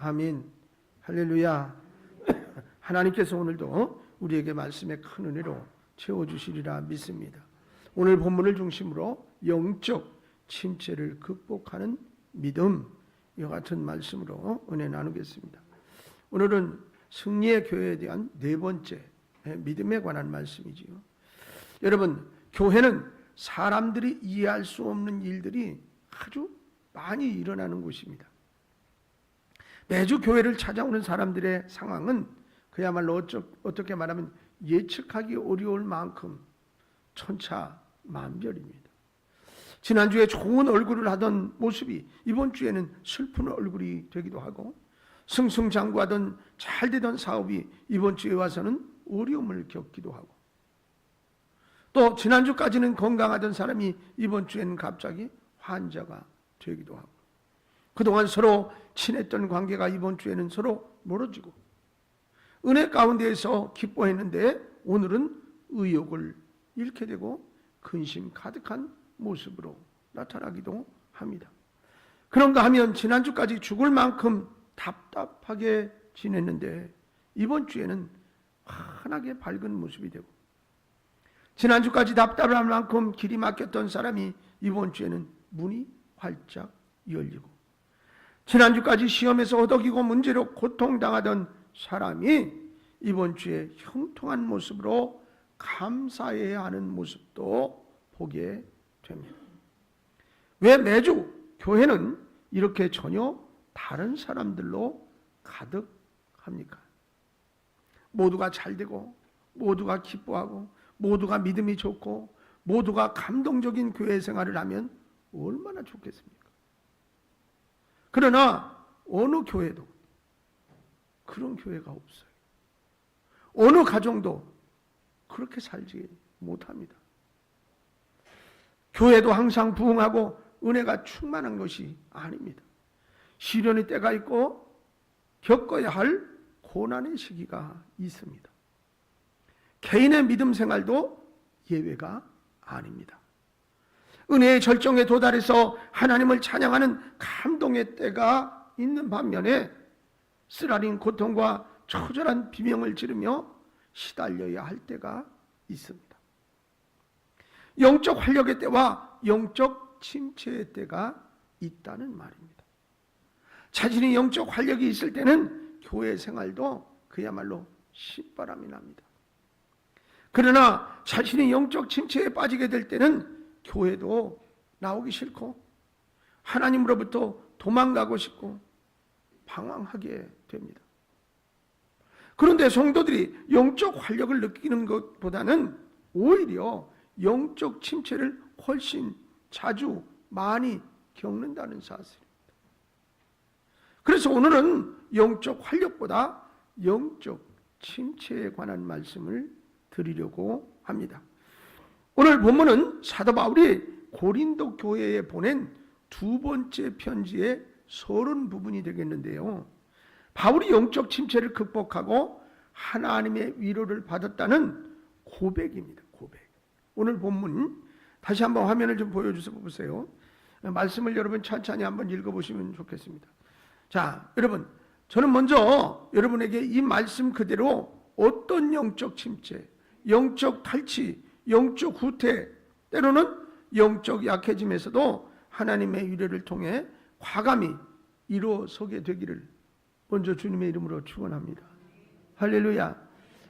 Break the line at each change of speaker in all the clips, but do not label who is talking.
아멘. 할렐루야. 하나님께서 오늘도 우리에게 말씀의 큰 은혜로 채워주시리라 믿습니다. 오늘 본문을 중심으로 영적 침체를 극복하는 믿음, 이와 같은 말씀으로 은혜 나누겠습니다. 오늘은 승리의 교회에 대한 네 번째 믿음에 관한 말씀이지요. 여러분, 교회는 사람들이 이해할 수 없는 일들이 아주 많이 일어나는 곳입니다. 매주 교회를 찾아오는 사람들의 상황은 그야말로 어떻게 말하면 예측하기 어려울 만큼 천차만별입니다. 지난주에 좋은 얼굴을 하던 모습이 이번 주에는 슬픈 얼굴이 되기도 하고, 승승장구하던 잘 되던 사업이 이번 주에 와서는 어려움을 겪기도 하고, 또 지난주까지는 건강하던 사람이 이번 주에는 갑자기 환자가 되기도 하고, 그동안 서로 친했던 관계가 이번 주에는 서로 멀어지고, 은혜 가운데에서 기뻐했는데 오늘은 의욕을 잃게 되고 근심 가득한 모습으로 나타나기도 합니다. 그런가 하면 지난주까지 죽을 만큼 답답하게 지냈는데 이번 주에는 환하게 밝은 모습이 되고, 지난주까지 답답할 만큼 길이 막혔던 사람이 이번 주에는 문이 활짝 열리고, 지난주까지 시험에서 허덕이고 문제로 고통당하던 사람이 이번 주에 형통한 모습으로 감사해야 하는 모습도 보게 됩니다. 왜 매주 교회는 이렇게 전혀 다른 사람들로 가득합니까? 모두가 잘되고, 모두가 기뻐하고, 모두가 믿음이 좋고, 모두가 감동적인 교회 생활을 하면 얼마나 좋겠습니까? 그러나 어느 교회도 그런 교회가 없어요. 어느 가정도 그렇게 살지 못합니다. 교회도 항상 부흥하고 은혜가 충만한 것이 아닙니다. 시련의 때가 있고 겪어야 할 고난의 시기가 있습니다. 개인의 믿음 생활도 예외가 아닙니다. 은혜의 절정에 도달해서 하나님을 찬양하는 감동의 때가 있는 반면에 쓰라린 고통과 처절한 비명을 지르며 시달려야 할 때가 있습니다. 영적 활력의 때와 영적 침체의 때가 있다는 말입니다. 자신이 영적 활력이 있을 때는 교회 생활도 그야말로 신바람이 납니다. 그러나 자신이 영적 침체에 빠지게 될 때는 교회도 나오기 싫고 하나님으로부터 도망가고 싶고 방황하게 됩니다. 그런데 성도들이 영적 활력을 느끼는 것보다는 오히려 영적 침체를 훨씬 자주 많이 겪는다는 사실입니다. 그래서 오늘은 영적 활력보다 영적 침체에 관한 말씀을 드리려고 합니다. 오늘 본문은 사도 바울이 고린도 교회에 보낸 두 번째 편지의 서론 부분이 되겠는데요. 바울이 영적 침체를 극복하고 하나님의 위로를 받았다는 고백입니다. 고백. 오늘 본문 다시 한번 화면을 좀 보여주세요. 보세요. 말씀을 여러분 천천히 한번 읽어보시면 좋겠습니다. 자, 여러분, 저는 먼저 여러분에게 이 말씀 그대로 어떤 영적 침체, 영적 탈취, 영적 후퇴, 때로는 영적 약해짐에서도 하나님의 위로를 통해 과감히 일어서게 되기를 먼저 주님의 이름으로 축원합니다. 할렐루야.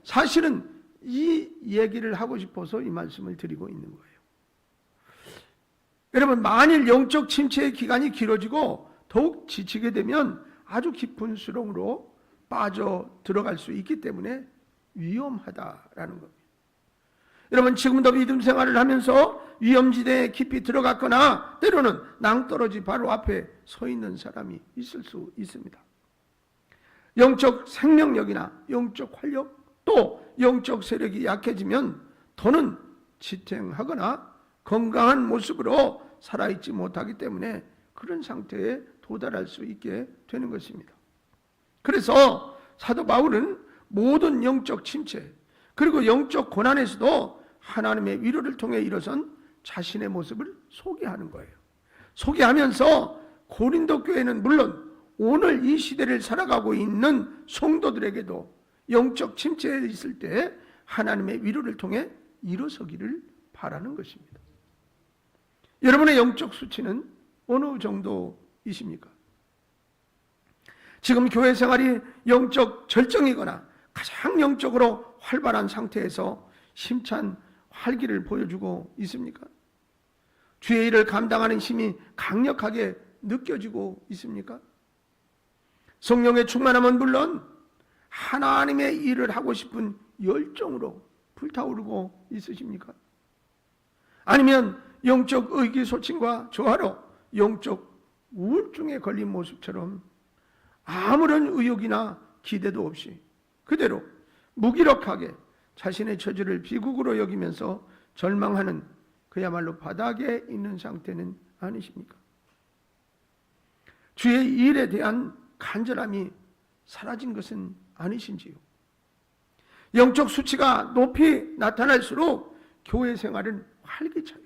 사실은 이 얘기를 하고 싶어서 이 말씀을 드리고 있는 거예요. 여러분, 만일 영적 침체의 기간이 길어지고 더욱 지치게 되면 아주 깊은 수렁으로 빠져 들어갈 수 있기 때문에 위험하다라는 겁니다. 여러분, 지금도 믿음 생활을 하면서 위험지대에 깊이 들어갔거나 때로는 낭떠러지 바로 앞에 서 있는 사람이 있을 수 있습니다. 영적 생명력이나 영적 활력 또 영적 세력이 약해지면 더는 지탱하거나 건강한 모습으로 살아있지 못하기 때문에 그런 상태에 도달할 수 있게 되는 것입니다. 그래서 사도 바울은 모든 영적 침체 그리고 영적 고난에서도 하나님의 위로를 통해 일어선 자신의 모습을 소개하는 거예요. 소개하면서 고린도 교회는 물론 오늘 이 시대를 살아가고 있는 성도들에게도 영적 침체에 있을 때 하나님의 위로를 통해 일어서기를 바라는 것입니다. 여러분의 영적 수치는 어느 정도이십니까? 지금 교회 생활이 영적 절정이거나 가장 영적으로 활발한 상태에서 힘찬 활기를 보여주고 있습니까? 주의 일을 감당하는 힘이 강력하게 느껴지고 있습니까? 성령의 충만함은 물론 하나님의 일을 하고 싶은 열정으로 불타오르고 있으십니까? 아니면 영적 의기소침과 저하로 영적 우울증에 걸린 모습처럼 아무런 의욕이나 기대도 없이 그대로 무기력하게 자신의 처지를 비극으로 여기면서 절망하는 그야말로 바닥에 있는 상태는 아니십니까? 주의 일에 대한 간절함이 사라진 것은 아니신지요? 영적 수치가 높이 나타날수록 교회 생활은 활기차요.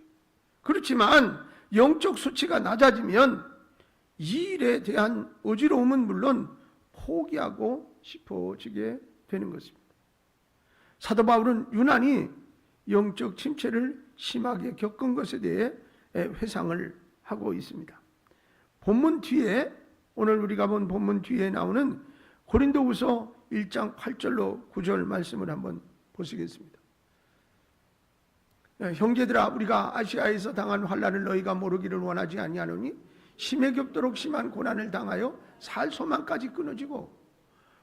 그렇지만 영적 수치가 낮아지면 이 일에 대한 어지러움은 물론 포기하고 싶어지게 되는 것입니다. 사도 바울은 유난히 영적 침체를 심하게 겪은 것에 대해 회상을 하고 있습니다. 본문 뒤에, 오늘 우리가 본 본문 뒤에 나오는 고린도후서 1장 8절로 9절 말씀을 한번 보시겠습니다. 형제들아, 우리가 아시아에서 당한 환난을 너희가 모르기를 원하지 아니하노니 심에 겹도록 심한 고난을 당하여 살 소망까지 끊어지고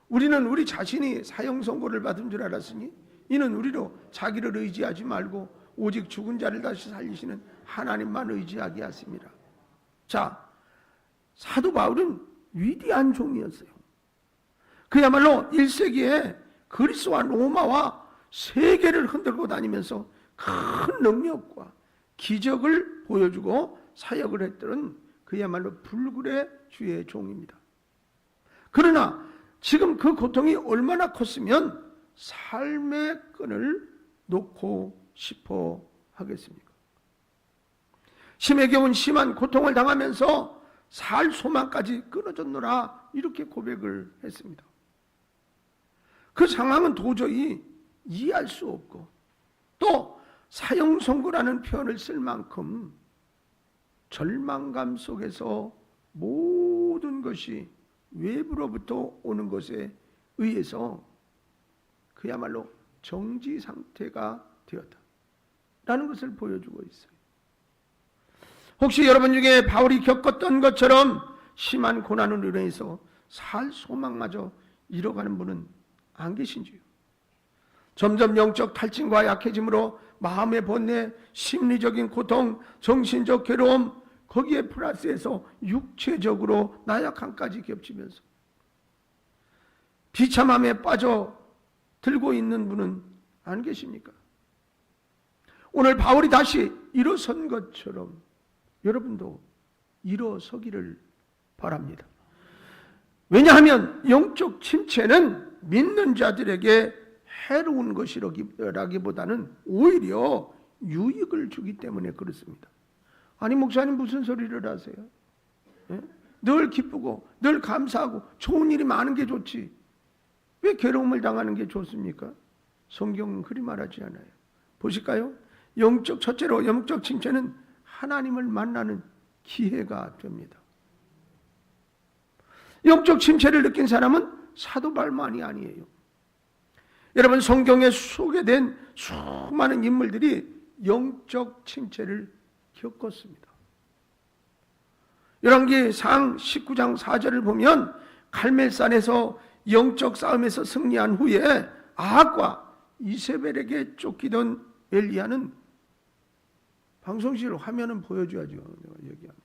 우리는 우리 자신이 사형 선고를 받은 줄 알았으니 이는 우리로 자기를 의지하지 말고 오직 죽은 자를 다시 살리시는 하나님만 의지하게 하십니다. 자, 사도 바울은 위대한 종이었어요. 그야말로 1세기에 그리스와 로마와 세계를 흔들고 다니면서 큰 능력과 기적을 보여주고 사역을 했던 그야말로 불굴의 주의 종입니다. 그러나 지금 그 고통이 얼마나 컸으면 삶의 끈을 놓고 싶어 하겠습니까? 심의 경우는 심한 고통을 당하면서 살 소망까지 끊어졌노라, 이렇게 고백을 했습니다. 그 상황은 도저히 이해할 수 없고 또 사형 선고라는 표현을 쓸 만큼 절망감 속에서 모든 것이 외부로부터 오는 것에 의해서 그야말로 정지 상태가 되었다라는 것을 보여주고 있어요. 혹시 여러분 중에 바울이 겪었던 것처럼 심한 고난으로 인해서 살 소망마저 잃어가는 분은 안 계신지요? 점점 영적 탈진과 약해짐으로 마음의 번뇌, 심리적인 고통, 정신적 괴로움, 거기에 플러스해서 육체적으로 나약함까지 겹치면서 비참함에 빠져 들고 있는 분은 안 계십니까? 오늘 바울이 다시 일어선 것처럼 여러분도 일어서기를 바랍니다. 왜냐하면 영적 침체는 믿는 자들에게 해로운 것이라기보다는 오히려 유익을 주기 때문에 그렇습니다. 아니, 목사님 무슨 소리를 하세요? 예? 늘 기쁘고 늘 감사하고 좋은 일이 많은 게 좋지 왜 괴로움을 당하는 게 좋습니까? 성경은 그리 말하지 않아요. 보실까요? 첫째로 영적 침체는 하나님을 만나는 기회가 됩니다. 영적 침체를 느낀 사람은 사도 바울만이 아니에요. 여러분, 성경에 소개된 수많은 인물들이 영적 침체를 겪었습니다. 열왕기상 19장 4절을 보면 갈멜산에서 영적 싸움에서 승리한 후에 아합과 이세벨에게 쫓기던 엘리야는 방송실 화면은 보여줘야죠. 내가 얘기하면.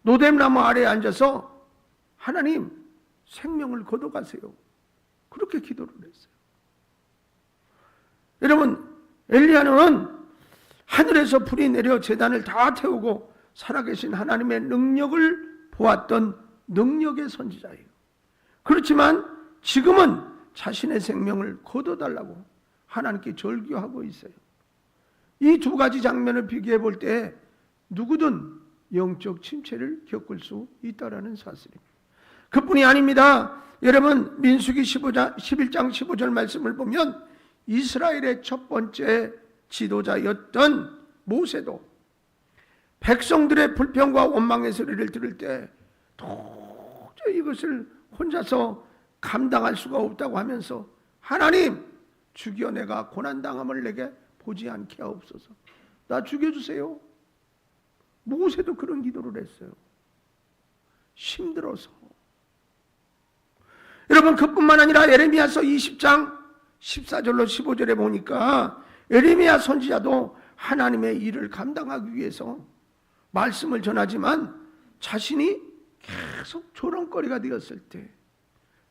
노뎀나무 아래에 앉아서 하나님 생명을 거둬가세요. 그렇게 기도를 했어요. 여러분, 엘리야는 하늘에서 불이 내려 제단을 다 태우고 살아계신 하나님의 능력을 보았던 능력의 선지자예요. 그렇지만 지금은 자신의 생명을 거둬달라고 하나님께 절규하고 있어요. 이 두 가지 장면을 비교해 볼 때 누구든 영적 침체를 겪을 수 있다라는 사실입니다. 그뿐이 아닙니다. 여러분 민수기 11장 15절 말씀을 보면 이스라엘의 첫 번째 지도자였던 모세도 백성들의 불평과 원망의 소리를 들을 때 도저히 이것을 혼자서 감당할 수가 없다고 하면서 하나님 죽여 내가 고난당함을 내게 보지 않게 하옵소서. 나 죽여주세요. 모세도 그런 기도를 했어요. 힘들어서. 여러분 그뿐만 아니라 예레미야서 20장 14절로 15절에 보니까 예레미야 선지자도 하나님의 일을 감당하기 위해서 말씀을 전하지만 자신이 계속 조롱거리가 되었을 때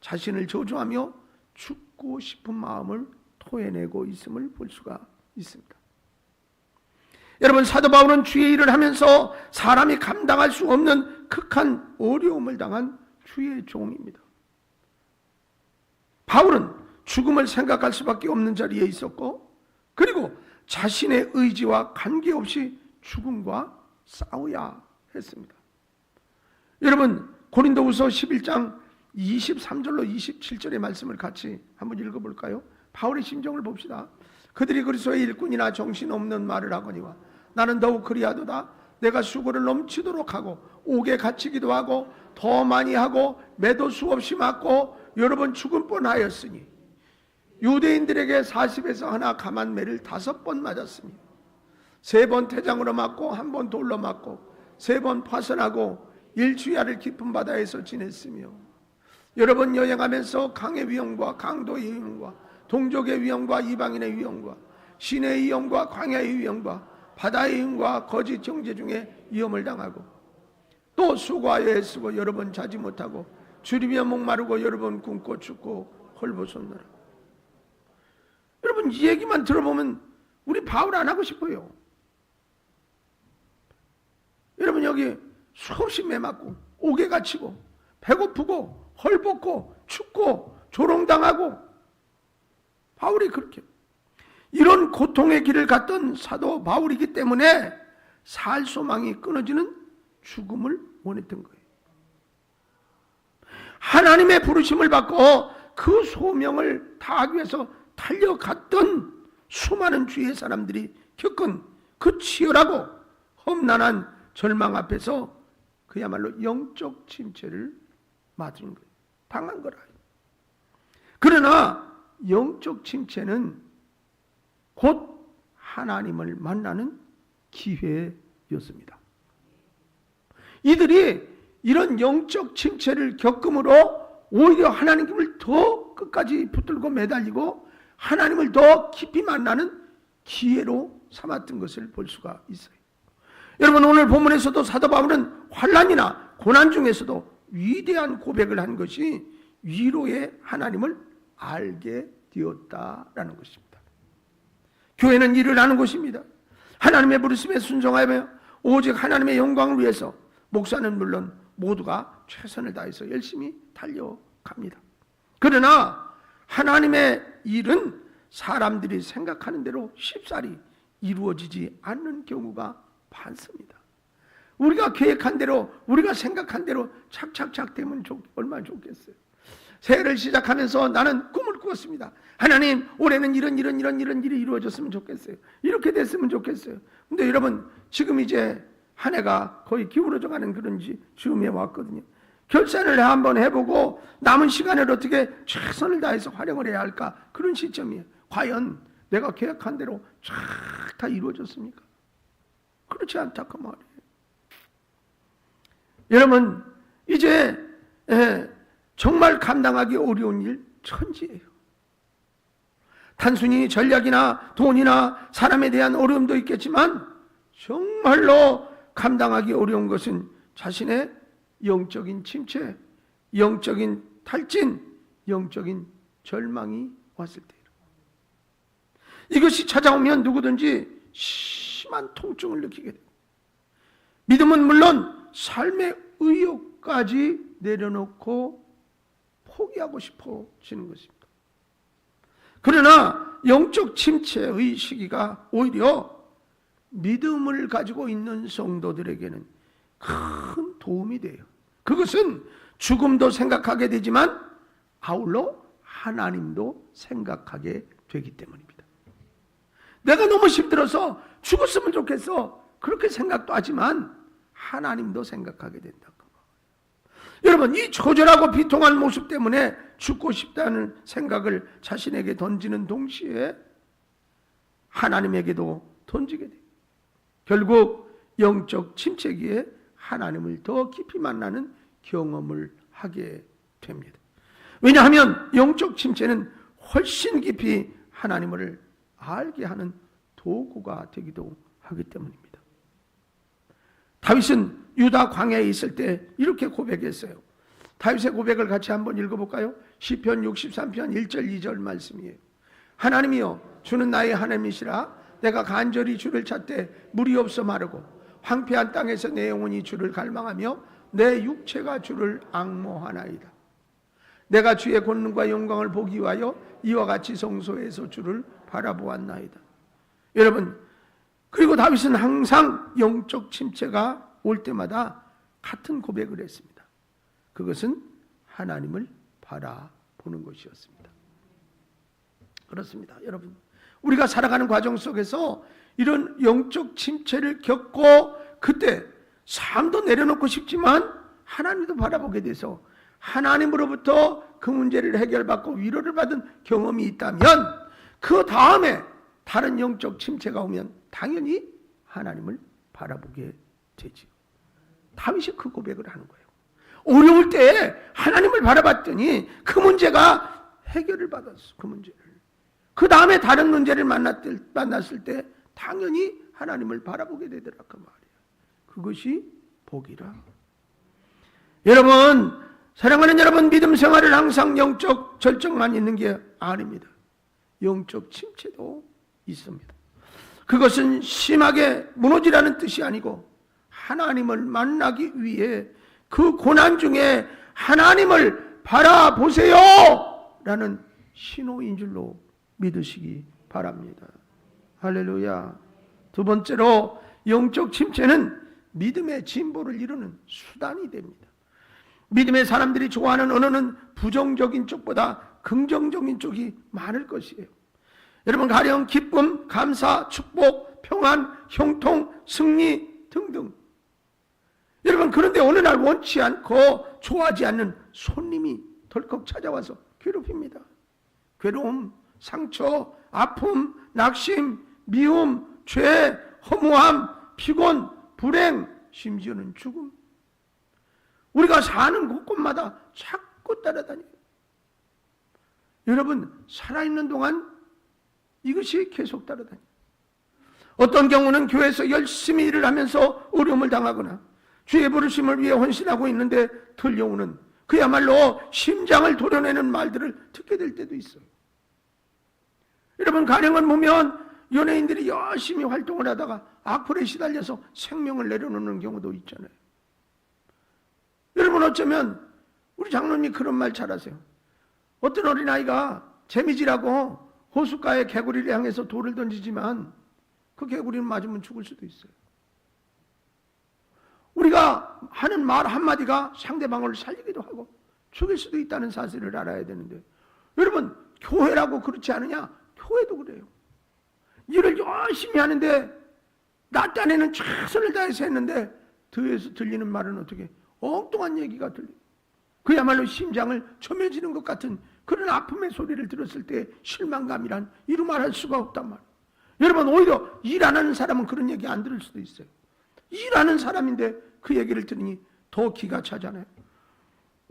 자신을 저주하며 죽고 싶은 마음을 토해내고 있음을 볼 수가 있습니다. 여러분 사도 바울은 주의 일을 하면서 사람이 감당할 수 없는 극한 어려움을 당한 주의 종입니다. 바울은 죽음을 생각할 수밖에 없는 자리에 있었고 그리고 자신의 의지와 관계없이 죽음과 싸워야 했습니다. 여러분 고린도후서 11장 23절로 27절의 말씀을 같이 한번 읽어볼까요? 바울의 심정을 봅시다. 그들이 그리스도의 일꾼이나 정신없는 말을 하거니와 나는 더욱 그리하도다. 내가 수고를 넘치도록 하고 옥에 갇히기도 하고 더 많이 하고 매도 수없이 맞고 여러 번 죽을 뻔하였으니 유대인들에게 40에서 하나 감한 매를 5번 맞았으니 3번 태장으로 맞고 1번 돌로 맞고 3번 파선하고 일주야를 깊은 바다에서 지냈으며 여러 번 여행하면서 강의 위험과 강도의 위험과 동족의 위험과 이방인의 위험과 신의 위험과 광야의 위험과 바다의 위험과 거짓 정죄 중에 위험을 당하고 또 수고하여 애쓰고 여러 번 자지 못하고 주리며 목마르고 여러 번 굶고 죽고 헐벗었노라. 여러분 이 얘기만 들어보면 우리 바울 안 하고 싶어요. 여러분 여기 수없이 매맞고 옥에 갇히고 배고프고 헐벗고 춥고 조롱당하고 바울이 그렇게 이런 고통의 길을 갔던 사도 바울이기 때문에 살 소망이 끊어지는 죽음을 원했던 거예요. 하나님의 부르심을 받고 그 소명을 다하기 위해서 달려갔던 수많은 주의 사람들이 겪은 그 치열하고 험난한 절망 앞에서 그야말로 영적 침체를 맞은 거예요. 당한 거라. 그러나 영적 침체는 곧 하나님을 만나는 기회였습니다. 이들이 이런 영적 침체를 겪음으로 오히려 하나님을 더 끝까지 붙들고 매달리고 하나님을 더 깊이 만나는 기회로 삼았던 것을 볼 수가 있어요. 여러분 오늘 본문에서도 사도 바울은 환난이나 고난 중에서도 위대한 고백을 한 것이 위로의 하나님을 알게 되었다라는 것입니다. 교회는 일을 하는 곳입니다. 하나님의 부르심에 순종하며 오직 하나님의 영광을 위해서 목사는 물론 모두가 최선을 다해서 열심히 달려갑니다. 그러나 하나님의 일은 사람들이 생각하는 대로 쉽사리 이루어지지 않는 경우가 많습니다. 우리가 계획한 대로 우리가 생각한 대로 착착착 되면 얼마나 좋겠어요. 새해를 시작하면서 나는 꿈을 꾸었습니다. 하나님 올해는 이런 일이 이루어졌으면 좋겠어요. 이렇게 됐으면 좋겠어요. 근데 여러분 지금 이제 한 해가 거의 기울어져 가는 그런 즈음에 왔거든요. 결산을 한번 해보고 남은 시간을 어떻게 최선을 다해서 활용을 해야 할까 그런 시점이에요. 과연 내가 계획한 대로 쫙 다 이루어졌습니까? 그렇지 않다고 말이에요. 여러분 이제 정말 감당하기 어려운 일 천지예요. 단순히 전략이나 돈이나 사람에 대한 어려움도 있겠지만 정말로 감당하기 어려운 것은 자신의 영적인 침체, 영적인 탈진, 영적인 절망이 왔을 때예요. 이것이 찾아오면 누구든지 심한 통증을 느끼게 돼요. 믿음은 물론 삶의 의욕까지 내려놓고 포기하고 싶어지는 것입니다. 그러나 영적 침체의 시기가 오히려 믿음을 가지고 있는 성도들에게는 큰 도움이 돼요. 그것은 죽음도 생각하게 되지만 아울러 하나님도 생각하게 되기 때문입니다. 내가 너무 힘들어서 죽었으면 좋겠어, 그렇게 생각도 하지만 하나님도 생각하게 된다. 여러분, 이 초절하고 비통한 모습 때문에 죽고 싶다는 생각을 자신에게 던지는 동시에 하나님에게도 던지게 돼요. 결국 영적 침체기에 하나님을 더 깊이 만나는 경험을 하게 됩니다. 왜냐하면 영적 침체는 훨씬 깊이 하나님을 알게 하는 도구가 되기도 하기 때문입니다. 다윗은 유다 광야에 있을 때 이렇게 고백했어요. 다윗의 고백을 같이 한번 읽어볼까요? 시편 63편 1절 2절 말씀이에요. 하나님이여, 주는 나의 하나님이시라. 내가 간절히 주를 찾되 물이 없어 마르고 황폐한 땅에서 내 영혼이 주를 갈망하며 내 육체가 주를 앙모하나이다. 내가 주의 권능과 영광을 보기 위하여 이와 같이 성소에서 주를 바라보았나이다. 여러분, 그리고 다윗은 항상 영적 침체가 올 때마다 같은 고백을 했습니다. 그것은 하나님을 바라보는 것이었습니다. 그렇습니다. 여러분, 우리가 살아가는 과정 속에서 이런 영적 침체를 겪고 그때 삶도 내려놓고 싶지만 하나님도 바라보게 돼서 하나님으로부터 그 문제를 해결받고 위로를 받은 경험이 있다면 그 다음에 다른 영적 침체가 오면 당연히 하나님을 바라보게 되죠. 다윗이 그 고백을 하는 거예요. 어려울 때 하나님을 바라봤더니 그 문제가 해결을 받았어. 그 문제를. 그 다음에 다른 문제를 만났을 때 당연히 하나님을 바라보게 되더라 그 말이에요. 그것이 복이라. 여러분, 사랑하는 여러분, 믿음 생활을 항상 영적 절정만 있는 게 아닙니다. 영적 침체도 있습니다. 그것은 심하게 무너지라는 뜻이 아니고 하나님을 만나기 위해 그 고난 중에 하나님을 바라보세요 라는 신호인 줄로 믿으시기 바랍니다. 할렐루야. 두 번째로, 영적 침체는 믿음의 진보를 이루는 수단이 됩니다. 믿음의 사람들이 좋아하는 언어는 부정적인 쪽보다 긍정적인 쪽이 많을 것이에요. 여러분, 가령 기쁨, 감사, 축복, 평안, 형통, 승리 등등. 여러분, 그런데 어느 날 원치 않고 좋아하지 않는 손님이 덜컥 찾아와서 괴롭힙니다. 괴로움, 상처, 아픔, 낙심, 미움, 죄, 허무함, 피곤, 불행, 심지어는 죽음. 우리가 사는 곳곳마다 자꾸 따라다녀요. 여러분, 살아있는 동안 이것이 계속 따라다녀요. 어떤 경우는 교회에서 열심히 일을 하면서 어려움을 당하거나 주의 부르심을 위해 헌신하고 있는데 들려오는 그야말로 심장을 도려내는 말들을 듣게 될 때도 있어요. 여러분, 가령은 보면 연예인들이 열심히 활동을 하다가 악플에 시달려서 생명을 내려놓는 경우도 있잖아요. 여러분, 어쩌면 우리 장로님이 그런 말 잘하세요. 어떤 어린아이가 재미지라고 호숫가에 개구리를 향해서 돌을 던지지만 그 개구리는 맞으면 죽을 수도 있어요. 우리가 하는 말 한마디가 상대방을 살리기도 하고 죽일 수도 있다는 사실을 알아야 되는데, 여러분, 교회라고 그렇지 않으냐? 교회도 그래요. 일을 열심히 하는데 나 딴에는 최선을 다해서 했는데 뒤에서 들리는 말은 어떻게 엉뚱한 얘기가 들려요. 그야말로 심장을 점여지는 것 같은 그런 아픔의 소리를 들었을 때 실망감이란 이루 말할 수가 없단 말이에요. 여러분, 오히려 일 안 하는 사람은 그런 얘기 안 들을 수도 있어요. 일하는 사람인데 그 얘기를 들으니 더 기가 차잖아요.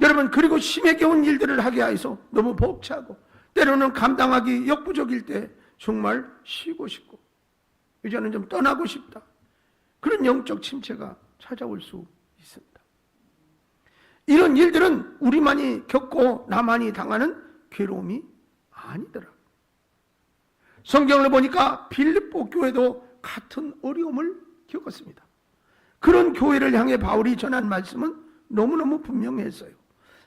여러분, 그리고 심하게 온 일들을 하게 해서 너무 벅차고 때로는 감당하기 역부족일 때 정말 쉬고 싶고 이제는 좀 떠나고 싶다, 그런 영적 침체가 찾아올 수 있습니다. 이런 일들은 우리만이 겪고 나만이 당하는 괴로움이 아니더라. 성경을 보니까 빌립보 교회도 같은 어려움을 겪었습니다. 그런 교회를 향해 바울이 전한 말씀은 너무너무 분명했어요.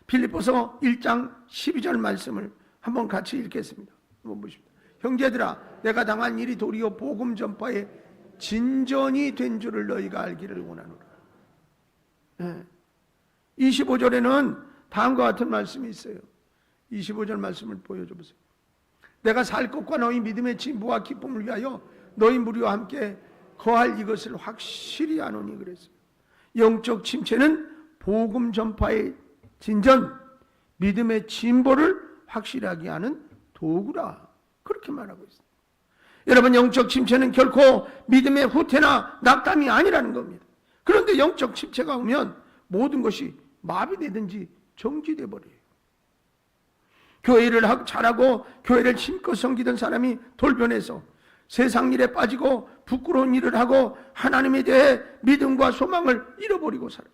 빌립보서 1장 12절 말씀을 한번 같이 읽겠습니다. 한번 보십시오. 형제들아, 내가 당한 일이 도리어 복음 전파의 진전이 된 줄을 너희가 알기를 원하노라. 25절에는 다음과 같은 말씀이 있어요. 25절 말씀을 보여줘 보세요. 내가 살 것과 너희 믿음의 진보와 기쁨을 위하여 너희 무리와 함께 거할 이것을 확실히 아노니 그랬어요. 영적 침체는 복음 전파의 진전, 믿음의 진보를 확실하게 하는 도구라. 그렇게 말하고 있습니다. 여러분, 영적 침체는 결코 믿음의 후퇴나 낙담이 아니라는 겁니다. 그런데 영적 침체가 오면 모든 것이 마비되든지 정지돼 버려요. 교회를 잘하고 교회를 힘껏 섬기던 사람이 돌변해서 세상 일에 빠지고 부끄러운 일을 하고 하나님에 대해 믿음과 소망을 잃어버리고 살아요.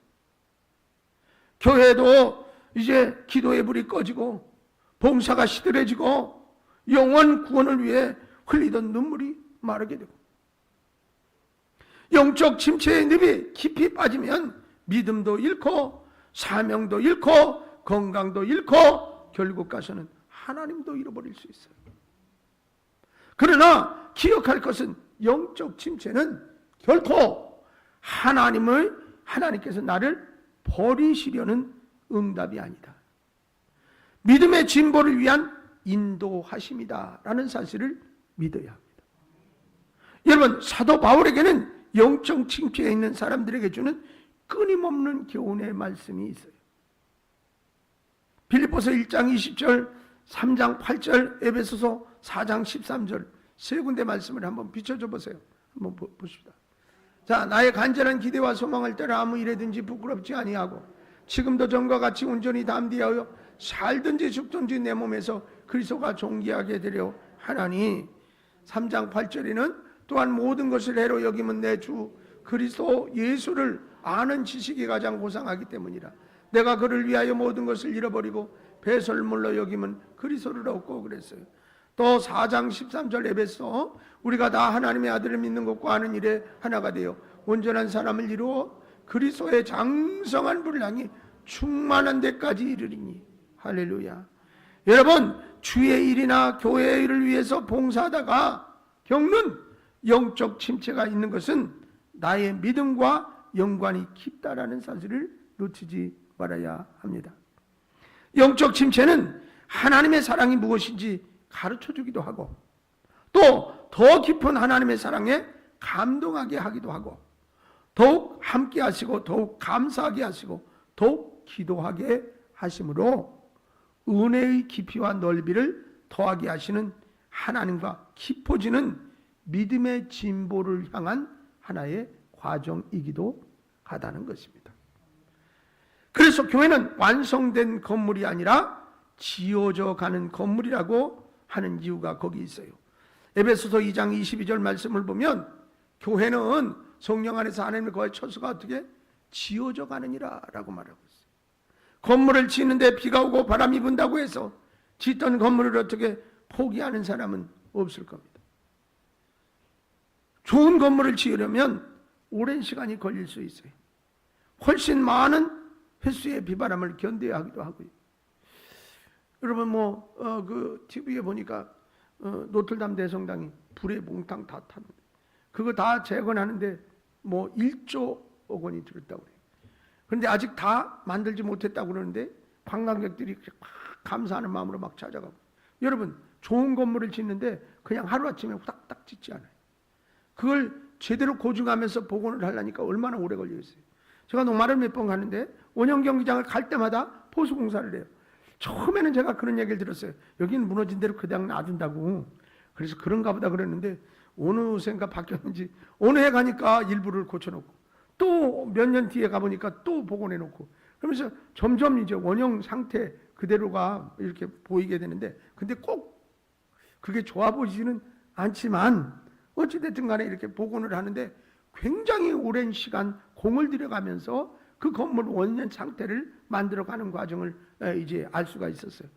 교회도 이제 기도의 불이 꺼지고 봉사가 시들해지고 영원 구원을 위해 흘리던 눈물이 마르게 되고, 영적 침체의 늪이 깊이 빠지면 믿음도 잃고 사명도 잃고 건강도 잃고 결국 가서는 하나님도 잃어버릴 수 있어요. 그러나 기억할 것은 영적 침체는 결코 하나님께서 나를 버리시려는 응답이 아니다. 믿음의 진보를 위한 인도하심이다 라는 사실을 믿어야 합니다. 여러분, 사도 바울에게는 영적 침체에 있는 사람들에게 주는 끊임없는 교훈의 말씀이 있어요. 빌립보서 1장 20절, 3장 8절, 에베소서 4장 13절 세 군데 말씀을 한번 비춰줘 보세요. 한번 보십시다. 자, 나의 간절한 기대와 소망을 따라 아무 일에든지 부끄럽지 아니하고 지금도 전과 같이 온전히 담대하여 살든지 죽든지 내 몸에서 그리스도가 존귀하게 되려 하나니, 3장 8절에는 또한 모든 것을 해로 여기면 내 주 그리스도 예수를 아는 지식이 가장 고상하기 때문이라. 내가 그를 위하여 모든 것을 잃어버리고 배설물로 여기면 그리스도를 얻고 그랬어요. 또 4장 13절 에베소, 우리가 다 하나님의 아들을 믿는 것과 아는 일에 하나가 되어 온전한 사람을 이루어 그리스도의 장성한 분량이 충만한 데까지 이르리니. 할렐루야. 여러분, 주의 일이나 교회의 일을 위해서 봉사하다가 겪는 영적 침체가 있는 것은 나의 믿음과 연관이 깊다라는 사실을 놓치지 말아야 합니다. 영적 침체는 하나님의 사랑이 무엇인지 가르쳐주기도 하고 또 더 깊은 하나님의 사랑에 감동하게 하기도 하고 더욱 함께 하시고 더욱 감사하게 하시고 더욱 기도하게 하심으로 은혜의 깊이와 넓이를 더하게 하시는 하나님과 깊어지는 믿음의 진보를 향한 하나의 과정이기도 하다는 것입니다. 그래서 교회는 완성된 건물이 아니라 지어져 가는 건물이라고 하는 이유가 거기 있어요. 에베소서 2장 22절 말씀을 보면 교회는 성령 안에서 하나님의 거의 처소가 어떻게 지어져 가느니라 라고 말하고 있어요. 건물을 짓는데 비가 오고 바람이 분다고 해서 짓던 건물을 어떻게 포기하는 사람은 없을 겁니다. 좋은 건물을 지으려면 오랜 시간이 걸릴 수 있어요. 훨씬 많은 횟수의 비바람을 견뎌야 하기도 하고요. 여러분 그 TV에 보니까 노틀담 대성당이 불에 몽땅 다 탔는데 그거 다 재건하는데 1조 원이 들었다고 그래요. 그런데 아직 다 만들지 못했다고 그러는데 관광객들이 막 감사하는 마음으로 막 찾아가고. 여러분, 좋은 건물을 짓는데 그냥 하루아침에 후닥닥 짓지 않아요. 그걸 제대로 고증하면서 복원을 하려니까 얼마나 오래 걸리겠어요. 제가 농마를 몇 번 가는데 원형 경기장을 갈 때마다 보수 공사를 해요. 처음에는 제가 그런 얘기를 들었어요. 여기는 무너진 대로 그냥 놔둔다고. 그래서 그런가 보다 그랬는데 어느 생각 바뀌었는지 어느 해 가니까 일부를 고쳐놓고 또 몇 년 뒤에 가보니까 또 복원해놓고 그러면서 점점 이제 원형 상태 그대로가 이렇게 보이게 되는데 근데 꼭 그게 좋아 보이지는 않지만 어찌됐든 간에 이렇게 복원을 하는데 굉장히 오랜 시간 공을 들여가면서 그 건물 원년 상태를 만들어가는 과정을 이제 알 수가 있었어요.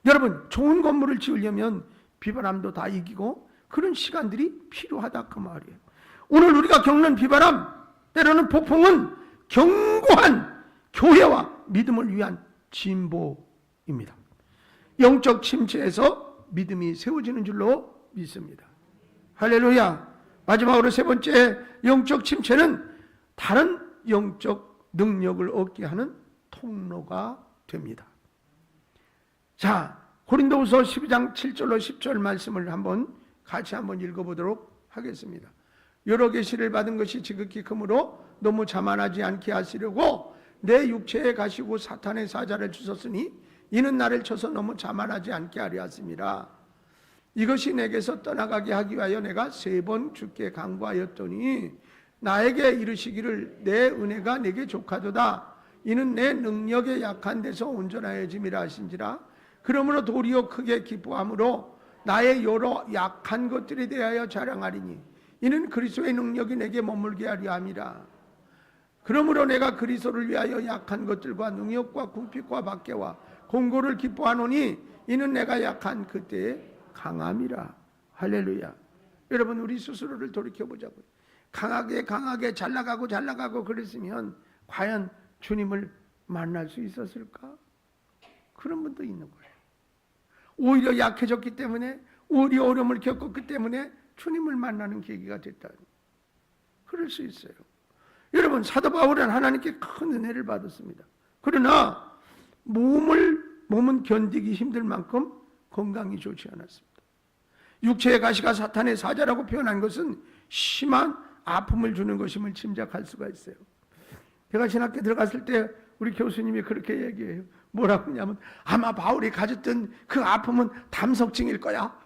여러분, 좋은 건물을 지으려면 비바람도 다 이기고 그런 시간들이 필요하다 그 말이에요. 오늘 우리가 겪는 비바람, 때로는 폭풍은 견고한 교회와 믿음을 위한 진보입니다. 영적 침체에서 믿음이 세워지는 줄로 믿습니다. 할렐루야. 마지막으로 세 번째, 영적 침체는 다른 영적 능력을 얻게 하는 통로가 됩니다. 자, 고린도후서 12장 7절로 10절 말씀을 같이 한번 읽어보도록 하겠습니다. 여러 계시를 받은 것이 지극히 크므로 너무 자만하지 않게 하시려고 내 육체에 가시고 사탄의 사자를 주셨으니 이는 나를 쳐서 너무 자만하지 않게 하려 하심이라. 이것이 내게서 떠나가게 하기 위하여 내가 3번 주께 간구하였더니 나에게 이르시기를 내 은혜가 내게 족하도다. 이는 내 능력에 약한 데서 온전하여짐이라 하신지라. 그러므로 도리어 크게 기뻐함으로 나의 여러 약한 것들에 대하여 자랑하리니 이는 그리스도의 능력이 내게 머물게 하려 함이라. 그러므로 내가 그리스도를 위하여 약한 것들과 능력과 궁핍과 박해와 공고를 기뻐하노니 이는 내가 약한 그때에 강함이라. 할렐루야. 여러분, 우리 스스로를 돌이켜보자고요. 강하게 잘 나가고 그랬으면 과연 주님을 만날 수 있었을까? 그런 분도 있는 거예요. 오히려 약해졌기 때문에, 오히려 어려움을 겪었기 때문에 주님을 만나는 계기가 됐다. 그럴 수 있어요. 여러분, 사도 바울은 하나님께 큰 은혜를 받았습니다. 그러나 몸은 견디기 힘들 만큼 건강이 좋지 않았습니다. 육체의 가시가 사탄의 사자라고 표현한 것은 심한 아픔을 주는 것임을 짐작할 수가 있어요. 제가 신학교 들어갔을 때 우리 교수님이 그렇게 얘기해요. 뭐라고 하냐면 아마 바울이 가졌던 그 아픔은 담석증일 거야.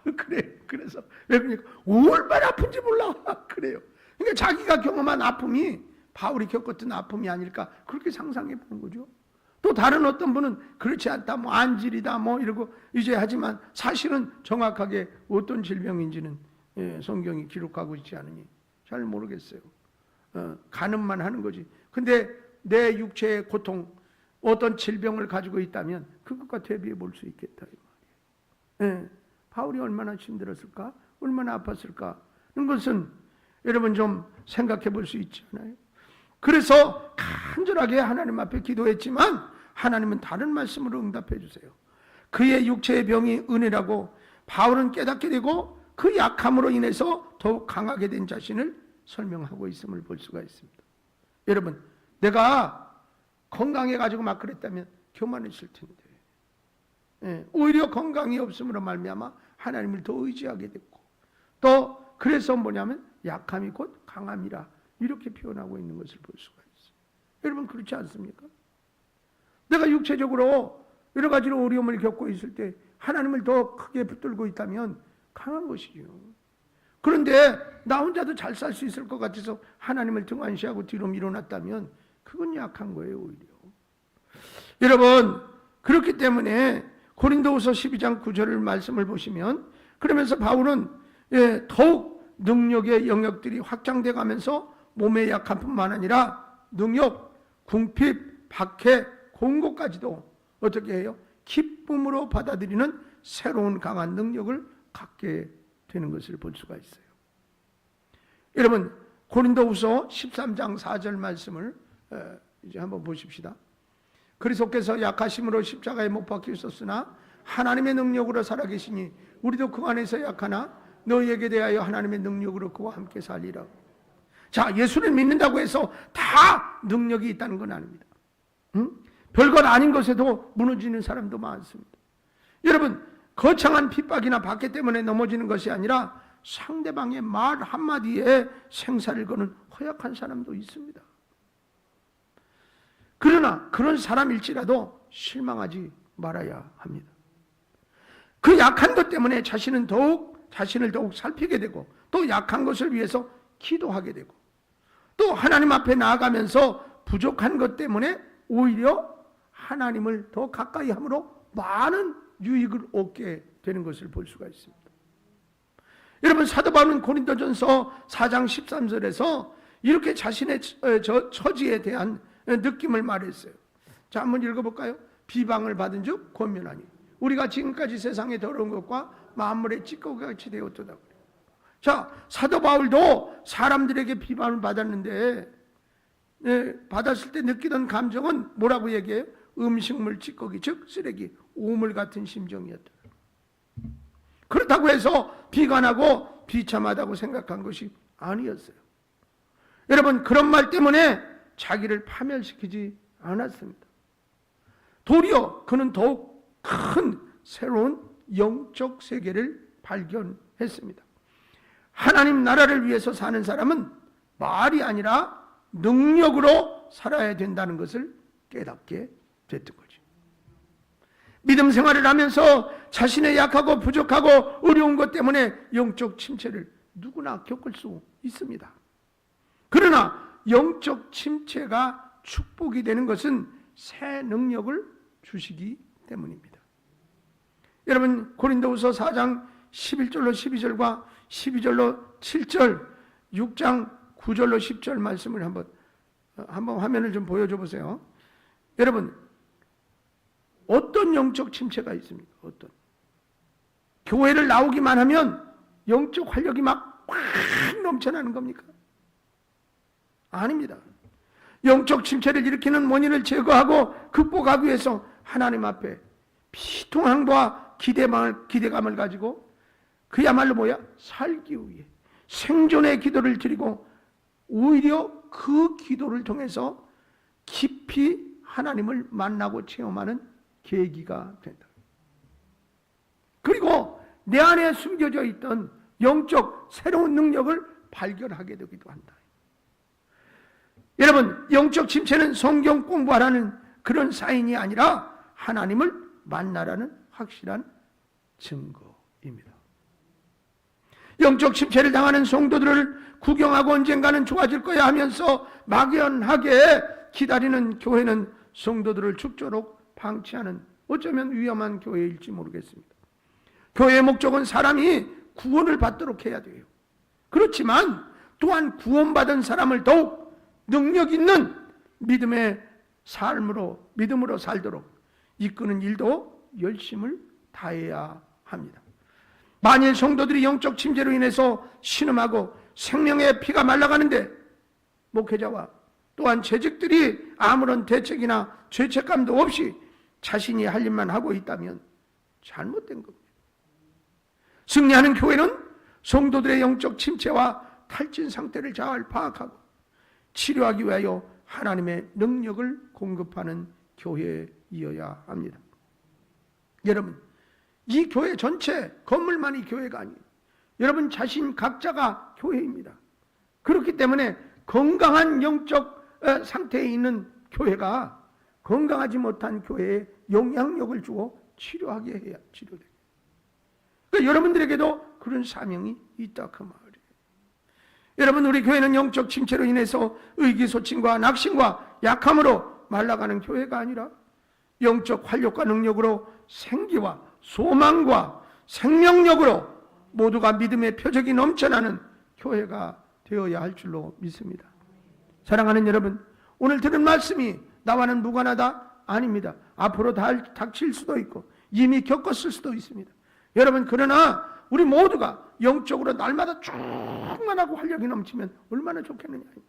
그래서 왜 그러니까 얼마나 아픈지 몰라. 그래요. 그러니까 자기가 경험한 아픔이 바울이 겪었던 아픔이 아닐까 그렇게 상상해 보는 거죠. 또 다른 어떤 분은 그렇지 않다, 뭐 안질이다, 뭐 이러고 이제 하지만 사실은 정확하게 어떤 질병인지는 성경이 기록하고 있지 않으니 잘 모르겠어요. 가늠만 하는 거지. 근데 내 육체의 고통, 어떤 질병을 가지고 있다면 그것과 대비해 볼 수 있겠다 이 말이에요. 바울이 얼마나 힘들었을까, 얼마나 아팠을까 하는 것은 여러분 좀 생각해 볼 수 있지 않아요? 그래서 간절하게 하나님 앞에 기도했지만 하나님은 다른 말씀으로 응답해 주세요. 그의 육체의 병이 은혜라고 바울은 깨닫게 되고 그 약함으로 인해서 더욱 강하게 된 자신을 설명하고 있음을 볼 수가 있습니다. 여러분, 내가 건강해가지고 막 그랬다면 교만했을 텐데, 오히려 건강이 없음으로 말미암아 하나님을 더 의지하게 됐고, 또 그래서 뭐냐면 약함이 곧 강함이라 이렇게 표현하고 있는 것을 볼 수가 있어요. 여러분, 그렇지 않습니까? 내가 육체적으로 여러 가지로 어려움을 겪고 있을 때 하나님을 더 크게 붙들고 있다면 강한 것이죠. 그런데 나 혼자도 잘 살 수 있을 것 같아서 하나님을 등한시하고 뒤로 밀어놨다면 그건 약한 거예요, 오히려. 여러분, 그렇기 때문에 고린도후서 12장 9절 말씀을 보시면 그러면서 바울은 더욱 능력의 영역들이 확장돼 가면서 몸의 약함뿐만 아니라 능력, 궁핍, 박해, 공고까지도 어떻게 해요? 기쁨으로 받아들이는 새로운 강한 능력을 갖게 되는 것을 볼 수가 있어요. 여러분, 고린도후서 13장 4절 말씀을 이제 한번 보십시다. 그리스도께서 약하심으로 십자가에 못 박히셨으나 하나님의 능력으로 살아계시니 우리도 그 안에서 약하나 너희에게 대하여 하나님의 능력으로 그와 함께 살리라. 자, 예수를 믿는다고 해서 다 능력이 있다는 건 아닙니다. 별것 아닌 것에도 무너지는 사람도 많습니다. 여러분, 거창한 핍박이나 박해 때문에 넘어지는 것이 아니라 상대방의 말 한마디에 생사를 거는 허약한 사람도 있습니다. 그러나 그런 사람일지라도 실망하지 말아야 합니다. 그 약한 것 때문에 자신을 더욱 살피게 되고 또 약한 것을 위해서 기도하게 되고 또 하나님 앞에 나아가면서 부족한 것 때문에 오히려 하나님을 더 가까이 함으로 많은 유익을 얻게 되는 것을 볼 수가 있습니다. 여러분, 사도 바울은 고린도전서 4장 13절에서 이렇게 자신의 처지에 대한 느낌을 말했어요. 자, 한번 읽어볼까요? 비방을 받은 즉 권면하니 우리가 지금까지 세상의 더러운 것과 만물의 찌꺼기가 같이 되었도다. 자, 사도 바울도 사람들에게 비방을 받았는데 받았을 때 느끼던 감정은 뭐라고 얘기해요? 음식물 찌꺼기, 즉 쓰레기, 오물 같은 심정이었다. 그렇다고 해서 비관하고 비참하다고 생각한 것이 아니었어요. 여러분, 그런 말 때문에 자기를 파멸시키지 않았습니다. 도리어 그는 더욱 큰 새로운 영적 세계를 발견했습니다. 하나님 나라를 위해서 사는 사람은 말이 아니라 능력으로 살아야 된다는 것을 깨닫게 됐던 거죠. 믿음 생활을 하면서 자신의 약하고 부족하고 어려운 것 때문에 영적 침체를 누구나 겪을 수 있습니다. 그러나 영적 침체가 축복이 되는 것은 새 능력을 주시기 때문입니다. 여러분, 고린도후서 4장 11절로 12절과 12절로 7절, 6장 9절로 10절 말씀을 한번 화면을 좀 보여줘 보세요. 여러분, 어떤 영적 침체가 있습니까? 어떤? 교회를 나오기만 하면 영적 활력이 막 확 넘쳐나는 겁니까? 아닙니다. 영적 침체를 일으키는 원인을 제거하고 극복하기 위해서 하나님 앞에 비통함과 기대감을 가지고 그야말로 살기 위해 생존의 기도를 드리고 오히려 그 기도를 통해서 깊이 하나님을 만나고 체험하는 계기가 된다. 그리고 내 안에 숨겨져 있던 영적 새로운 능력을 발견하게 되기도 한다. 여러분, 영적 침체는 성경 공부하라는 그런 사인이 아니라 하나님을 만나라는 확실한 증거입니다. 영적 침체를 당하는 성도들을 구경하고 언젠가는 좋아질 거야 하면서 막연하게 기다리는 교회는 성도들을 죽도록 방치하는 어쩌면 위험한 교회일지 모르겠습니다. 교회의 목적은 사람이 구원을 받도록 해야 돼요. 그렇지만 또한 구원받은 사람을 더욱 능력 있는 믿음의 삶으로, 믿음으로 살도록 이끄는 일도 열심을 다해야 합니다. 만일 성도들이 영적 침체로 인해서 신음하고 생명의 피가 말라가는데 목회자와 또한 재직들이 아무런 대책이나 죄책감도 없이 자신이 할 일만 하고 있다면 잘못된 겁니다. 승리하는 교회는 성도들의 영적 침체와 탈진 상태를 잘 파악하고 치료하기 위하여 하나님의 능력을 공급하는 교회이어야 합니다. 여러분, 이 교회 전체, 건물만이 교회가 아니에요. 여러분 자신 각자가 교회입니다. 그렇기 때문에 건강한 영적 상태에 있는 교회가 건강하지 못한 교회에 영향력을 주어 치료하게 해야 치료돼요. 그러니까 여러분들에게도 그런 사명이 있다 그 말이에요. 여러분, 우리 교회는 영적 침체로 인해서 의기소침과 낙심과 약함으로 말라가는 교회가 아니라 영적 활력과 능력으로 생기와 소망과 생명력으로 모두가 믿음의 표적이 넘쳐나는 교회가 되어야 할 줄로 믿습니다. 사랑하는 여러분, 오늘 들은 말씀이 나와는 무관하다? 아닙니다. 앞으로 닥칠 수도 있고 이미 겪었을 수도 있습니다. 여러분, 그러나 우리 모두가 영적으로 날마다 충만하고 활력이 넘치면 얼마나 좋겠느냐 이 말이에요.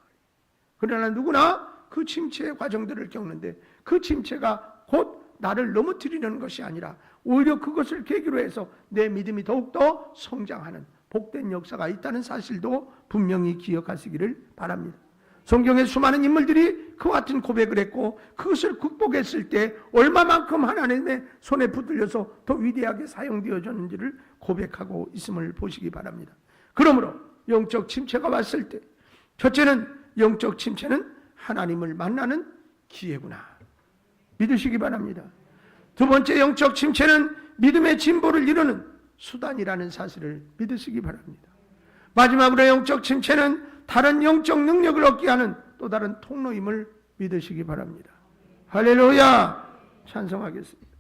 그러나 누구나 그 침체의 과정들을 겪는데 그 침체가 곧 나를 넘어뜨리는 것이 아니라 오히려 그것을 계기로 해서 내 믿음이 더욱더 성장하는 복된 역사가 있다는 사실도 분명히 기억하시기를 바랍니다. 성경의 수많은 인물들이 그와 같은 고백을 했고 그것을 극복했을 때 얼마만큼 하나님의 손에 붙들려서 더 위대하게 사용되어졌는지를 고백하고 있음을 보시기 바랍니다. 그러므로 영적 침체가 왔을 때 첫째는 영적 침체는 하나님을 만나는 기회구나 믿으시기 바랍니다. 두 번째, 영적 침체는 믿음의 진보를 이루는 수단이라는 사실을 믿으시기 바랍니다. 마지막으로 영적 침체는 다른 영적 능력을 얻게 하는 또 다른 통로임을 믿으시기 바랍니다. 할렐루야! 찬송하겠습니다.